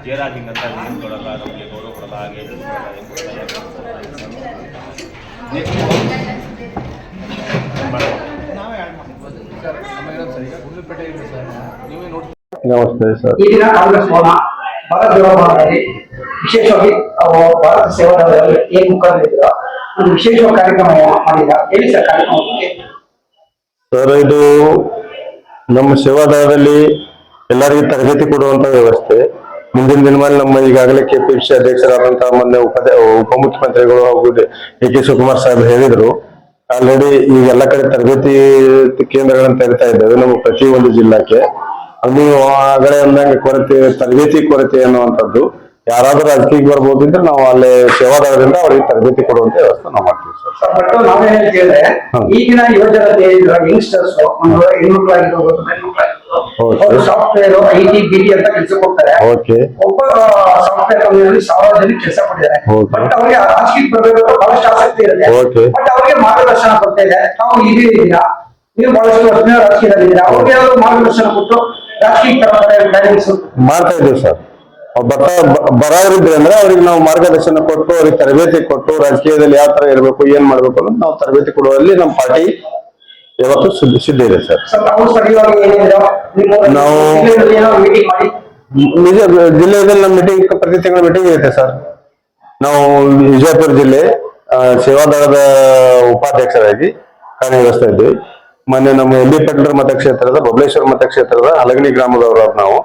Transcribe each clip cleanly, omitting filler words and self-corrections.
ಜಯರಾಜಿಂಗ್ ಅಂತ ಏನು ಕೊಡಲ್ಲ, ನಮಗೆ ಗೌರವ ಕೊಡಲ್ಲ, ಹಾಗೆ ನಮಸ್ತೆ ಸರ್. ಈ ದಿನ ಕಾಂಗ್ರೆಸ್ ಭವನ ಭಾರತ ವಿಶೇಷವಾಗಿ ಭಾರತ ಸೇವಾದಳದಲ್ಲಿ ಏನು ಮುಖಂಡರಿದ್ದೀರಾ ಒಂದು ವಿಶೇಷವಾದ ಕಾರ್ಯಕ್ರಮ ಮಾಡಿದ ಹೇಳಿ ಸರ್. ಕಾರ್ಯಕ್ರಮ ಸರ್, ಇದು ನಮ್ಮ ಸೇವಾದಳದಲ್ಲಿ ಎಲ್ಲರಿಗೂ ತರಬೇತಿ ಕೊಡುವಂತ ವ್ಯವಸ್ಥೆ. ಮುಂದಿನ ದಿನಗಳಲ್ಲಿ ನಮ್ಮ ಈಗಾಗಲೇ ಕೆಪಿಸಿ ಅಧ್ಯಕ್ಷರಾದಂತಹ ಮೊನ್ನೆ ಉಪಮುಖ್ಯಮಂತ್ರಿಗಳು ಹಾಗೂ ಡಿ.ಕೆ. ಶಿವಕುಮಾರ್ ಸಾಹೇಬ್ ಹೇಳಿದ್ರು. ಆಲ್ರೆಡಿ ಈಗೆಲ್ಲ ಕಡೆ ತರಬೇತಿ ಕೇಂದ್ರಗಳನ್ನು ತೆರಿತಾ ಇದ್ದೇವೆ ನಮ್ಮ ಪ್ರತಿಯೊಂದು ಜಿಲ್ಲಾಕ್ಕೆ. ಅದು ಆಗಲೇ ಅಂದಂಗೆ ತರಬೇತಿ ಕೊರತೆ ಅನ್ನುವಂಥದ್ದು ಯಾರಾದ್ರೂ ರಾಜಕೀಯಕ್ಕೆ ಬರ್ಬೋದು ಇದ್ರೆ ನಾವು ಅಲ್ಲಿ ಸೇವಾದಳದಿಂದ ಅವರಿಗೆ ತರಬೇತಿ ಕೊಡುವಂತ ವ್ಯವಸ್ಥೆ ನಾವು ಮಾಡ್ತೀವಿ ಸರ್. ಬಟ್ ನಾವೇನ್ ಹೇಳ್ತಿದ್ರೆ ಈಗಿನ ಯುವಜನತೆ ಯಂಗ್ಸ್ಟರ್ಸ್ ಸಾಫ್ಟ್ವೇರ್ ಐಟಿ ಬಿಟಿ ಅಂತ ಕೆಲಸ ಕೊಡ್ತಾರೆ. ಒಬ್ಬ ಸಾಫ್ಟ್ವೇರ್ ಕಂಪನಿಯಲ್ಲಿ ಸಾರ್ವಜನಿಕ ಕೆಲಸ ಕೊಟ್ಟಿದ್ದಾರೆ. ಬಟ್ ಅವರಿಗೆ ರಾಜಕೀಯ ಬರಬೇಕು ಬಹಳಷ್ಟು ಆಸಕ್ತಿ ಇರುತ್ತೆ. ಬಟ್ ಅವರಿಗೆ ಮಾರ್ಗದರ್ಶನ ಕೊಡ್ತಾ ಇದೆ. ತಾವು ಇಲ್ಲಿ ಇದ್ದೀರಾ, ನೀವು ಬಹಳಷ್ಟು ವರ್ಷ ರಾಜಕೀಯದಲ್ಲಿದ್ದೀರಾ, ಅವ್ರಿಗೆ ಮಾರ್ಗದರ್ಶನ ಕೊಟ್ಟು ರಾಜಕೀಯ ಮಾಡ್ತಾ ಇದ್ದೀವಿ ಸರ್. ಬರೋರಿದ್ರೆ ಅಂದ್ರೆ ಅವ್ರಿಗೆ ನಾವು ಮಾರ್ಗದರ್ಶನ ಕೊಟ್ಟು ಅವ್ರಿಗೆ ತರಬೇತಿ ಕೊಟ್ಟು ರಾಜಕೀಯದಲ್ಲಿ ಯಾವ ತರ ಇರಬೇಕು ಏನ್ ಮಾಡ್ಬೇಕು ಅನ್ನೋದು ನಾವು ತರಬೇತಿ ಕೊಡುವಲ್ಲಿ ನಮ್ಮ ಪಾರ್ಟಿ ಯಾವತ್ತೂ ಸಿದ್ಧ ಇದೆ ಸರ್. ನಾವು ನಿಜ ಜಿಲ್ಲೆಯಲ್ಲಿ ನಮ್ಮ ಮೀಟಿಂಗ್ ಪ್ರತಿ ತಿಂಗಳ ಮೀಟಿಂಗ್ ಇರುತ್ತೆ ಸರ್. ನಾವು ವಿಜಯಪುರ ಜಿಲ್ಲೆ ಸೇವಾದಳದ ಉಪಾಧ್ಯಕ್ಷರಾಗಿ ಕಾರ್ಯನಿರ್ವಹಿಸ್ತಾ ಇದ್ದೀವಿ. ಮೊನ್ನೆ ನಮ್ಮ ಎಂ ಬಿ ಪಟೇಲ್ ಮತಕ್ಷೇತ್ರದ ಬಬಲೇಶ್ವರ ಮತಕ್ಷೇತ್ರದ ಹಲಗಣಿ ಗ್ರಾಮದವರು ನಾವು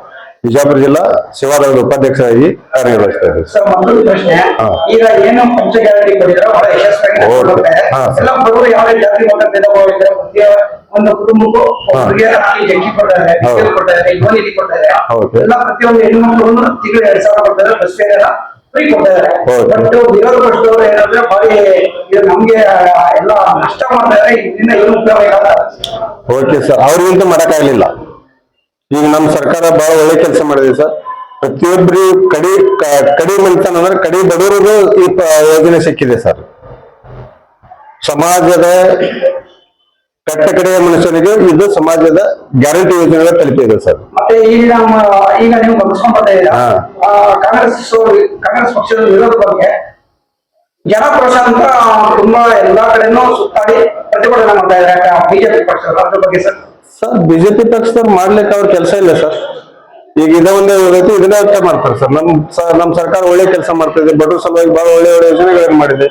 ವಿಜಯಪುರ ಜಿಲ್ಲಾ ಸೇವಾದಳದ ಉಪಾಧ್ಯಕ್ಷರಾಗಿ ಕಾರ್ಯನಿರ್ವಹಿಸ್ತಾ ಇದ್ದೀವಿ. ಮತ್ತೊಂದು ಪ್ರಶ್ನೆ, ಈಗ ಏನು ಪಂಚ ಗ್ಯಾರಂಟಿ ಕೊಟ್ಟಿದ್ದಾರೆ ಬಹಳ ಯಶಸ್ವಿಯಾಗಿ ಎಲ್ಲ ಬಡವರು ಯಾವ ಜಾತಿ ಮತ ಭೇದ ಒಂದು ಕುಟುಂಬಕ್ಕೂ ಜಂಕಿ ಕೊಡ್ತಾರೆ, ಕೊಡ್ತಾರೆ, ಯುವನಿಧಿ ಕೊಡ್ತಾರೆ. ಎಲ್ಲ ಪ್ರತಿಯೊಂದು ಹೆಣ್ಣು ಮಕ್ಕಳನ್ನು ತಿಂಗಳು 2,000 ಕೊಡ್ತಾರೆ, ಬಸ್ ಫೇರ್ ಎಲ್ಲ ಫ್ರೀ ಕೊಡ್ತಾರೆ. ಬಟ್ ವಿರೋಧ ಪಕ್ಷದವರು ಏನಂದ್ರೆ ಬಾರಿ ನಮ್ಗೆ ಎಲ್ಲ ನಷ್ಟ ಮಾಡ್ತಾರೆ, ಇದರಿಂದ ಏನು ಉಪಯೋಗ ಇಲ್ಲ. ಓಕೆ ಸರ್, ಅವ್ರಿಗಿಂತ ಮಾಡಕ್ಕಾಗ್ಲಿಲ್ಲ. ಈಗ ನಮ್ಮ ಸರ್ಕಾರ ಬಹಳ ಒಳ್ಳೆ ಕೆಲಸ ಮಾಡಿದೆ ಸರ್. ಪ್ರತಿಯೊಬ್ಬರಿಗೂ ಕಡಿ ಮನೆತನ ಅಂದ್ರೆ ಕಡಿ ಬಡವರಿಗೂ ಈ ಯೋಜನೆ ಸಿಕ್ಕಿದೆ ಸರ್. ಸಮಾಜದ ಕಟ್ಟ ಕಡೆಯ ಮನುಷ್ಯನಿಗೆ ಇದು ಸಮಾಜದ ಗ್ಯಾರಂಟಿ ಯೋಜನೆಗಳ ತಲುಪಿದೆ ಸರ್. ಮತ್ತೆ ಈಗ ನೀವು ಗಮನಿಸ್ಕೊಂಡ್ಬರ್ತಾ ಇದ್ದೀರಾ, ಕಾಂಗ್ರೆಸ್ ಪಕ್ಷದ ವಿರೋಧ ಬಗ್ಗೆ ಜನಪ್ರಶ ಅಂತ ತುಂಬಾ ಎಲ್ಲಾ ಕಡೆನೂ ಸುತ್ತಾಡಿ ಪ್ರತಿಭಟನೆ ಮಾಡ್ತಾ ಇದ್ದಾರೆ ಬಿಜೆಪಿ ಪಕ್ಷದ. ಅದ್ರ ಬಗ್ಗೆ ಸರ್ ಬಿಜೆಪಿ ಪಕ್ಷದವ್ರು ಮಾಡ್ಲಿಕ್ಕೆ ಅವ್ರ ಕೆಲಸ ಇಲ್ಲ ಸರ್. ಈಗ ಇದೇ ಒಂದೇ ರೀತಿ ಇದನ್ನೇ ಅರ್ಥ ಮಾಡ್ತಾರೆ ಸರ್. ನಮ್ ಸರ್ಕಾರ ಒಳ್ಳೆ ಕೆಲಸ ಮಾಡ್ತಾ ಇದೆ, ಬಡವ್ರ ಸಲುವಾಗಿ ಬಹಳ ಒಳ್ಳೆ ಯೋಜನೆಗಳನ್ನು ಮಾಡಿದೆ.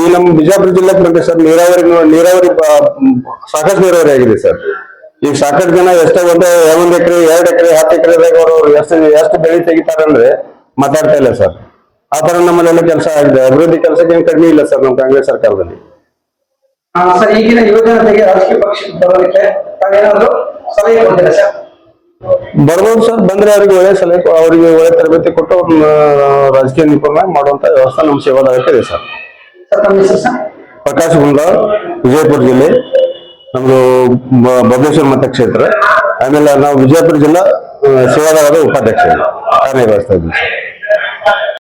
ಈ ನಮ್ಮ ಬಿಜಾಪುರ ಜಿಲ್ಲೆಗೆ ಬಂದ್ರೆ ಸರ್ ನೀರಾವರಿ ಸಾಕಷ್ಟು ನೀರಾವರಿ ಆಗಿದೆ ಸರ್. ಈಗ ಸಾಕಷ್ಟು ಜನ ಎಷ್ಟೋ ಒಂದ್ ಎಕರೆ 2 ಎಕರೆ 10 ಎಕರೆದಾಗ ಅವರು ಎಷ್ಟು ಬೆಳೆ ತೆಗಿತಾರಂದ್ರೆ ಮಾತಾಡ್ತಾ ಇಲ್ಲ ಸರ್. ಆ ತರ ನಮ್ಮಲ್ಲೆಲ್ಲ ಕೆಲಸ ಆಗಿದೆ. ಅಭಿವೃದ್ಧಿ ಕೆಲಸಕ್ಕೆ ಏನು ಕಡಿಮೆ ಇಲ್ಲ ಸರ್ ನಮ್ಮ ಕಾಂಗ್ರೆಸ್ ಸರ್ಕಾರದಲ್ಲಿ. ಸರ್, ಈಗಿನ ಯುವಜನತೆಗೆ ರಾಜಕೀಯ ಪಕ್ಷಕ್ಕೆ ಬರೋದಕ್ಕೆ ತಾವೇನಾದ್ರು ಸಲಹೆ ಕೊಡ್ತೀರಾ ಸರ್? ಬರ್ಬೋದು ಸರ್. ಬಂದ್ರೆ ಅವ್ರಿಗೆ ಒಳ್ಳೆ ಸಲಹೆ, ಅವರಿಗೆ ಒಳ್ಳೆ ತರಬೇತಿ ಕೊಟ್ಟು ರಾಜಕೀಯ ನಿಪುಣ ಮಾಡುವಂತ ವ್ಯವಸ್ಥೆ ನಮ್ಮ ಸೇವಾದಳಕ್ಕೆ ಇದೆ ಸರ್. ಪ್ರಕಾಶ್ ಗುಂಡಾಳ್, ವಿಜಯಪುರ ಜಿಲ್ಲೆ, ನಮ್ದು ಬಬಲೇಶ್ವರ ಮತಕ್ಷೇತ್ರ. ಆಮೇಲೆ ನಾವು ವಿಜಯಪುರ ಜಿಲ್ಲಾ ಸೇವಾದಳದ ಉಪಾಧ್ಯಕ್ಷ ಕಾರ್ಯನಿರ್ವಹಿಸ್ತಾ ಇದ್ದೀವಿ.